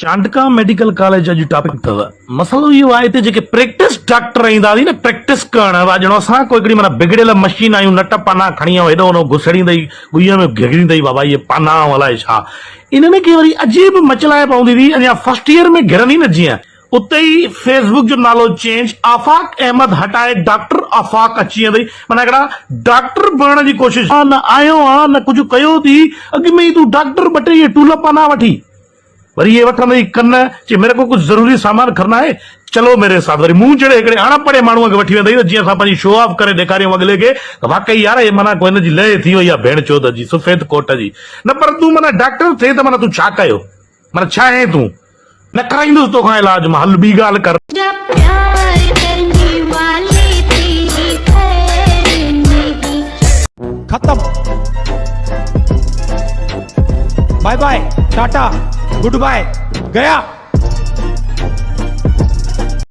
चांडका medical college जो topic अथव मसलो इहो आहे हिते जेके प्रैक्टिस डॉक्टर ईंदा हुआ न प्रैक्टिस करण ॼणो असां कोई हिकिड़ी माना बिगड़ियल मशीन आहियूं नट पाना खणी हेॾो होॾो घुसड़ींदई गुईअ में घिरंदई बाबा इहे पाना अलाए छा इनमें की वरी अजीब मचलाए पवंदी हुई अञा फर्स्ट ईयर में घिरंदी न जीअं उते ई फेसबुक जो नालो चेंज आफ़ाक अहमद हटाए डॉक्टर आफ़ाक अची वेंदई माना हिकिड़ा डॉक्टर बणण जी कोशिश न आयो आहे न कुझु कयो थी अॻु में ई तूं डॉक्टर ॿ टे इहे टूल पाना वठी वरी ये वठंदई कन चे मेरे को कुछ जरूरी सामान करना है चलो मेरे साथ वरी मुंह जड़े हिकिड़े अणपढ़े माण्हूअ खे वठी वेंदई जीअं असां पंहिंजी शो ऑफ करे ॾेखारियूं अॻिले खे वाकई यार हे माना कोई हिन जी लय थी वई आहे भेण चोद जी सफ़ेद कोट जी न पर तूं माना डॉक्टर थिए त माना तूं छा कयो माना छा आहे तूं न कराईंदुसि तोखां इलाज मां हल ॿी ॻाल्हि कर खत्म बाय बाय टाटा गुड बाय गया।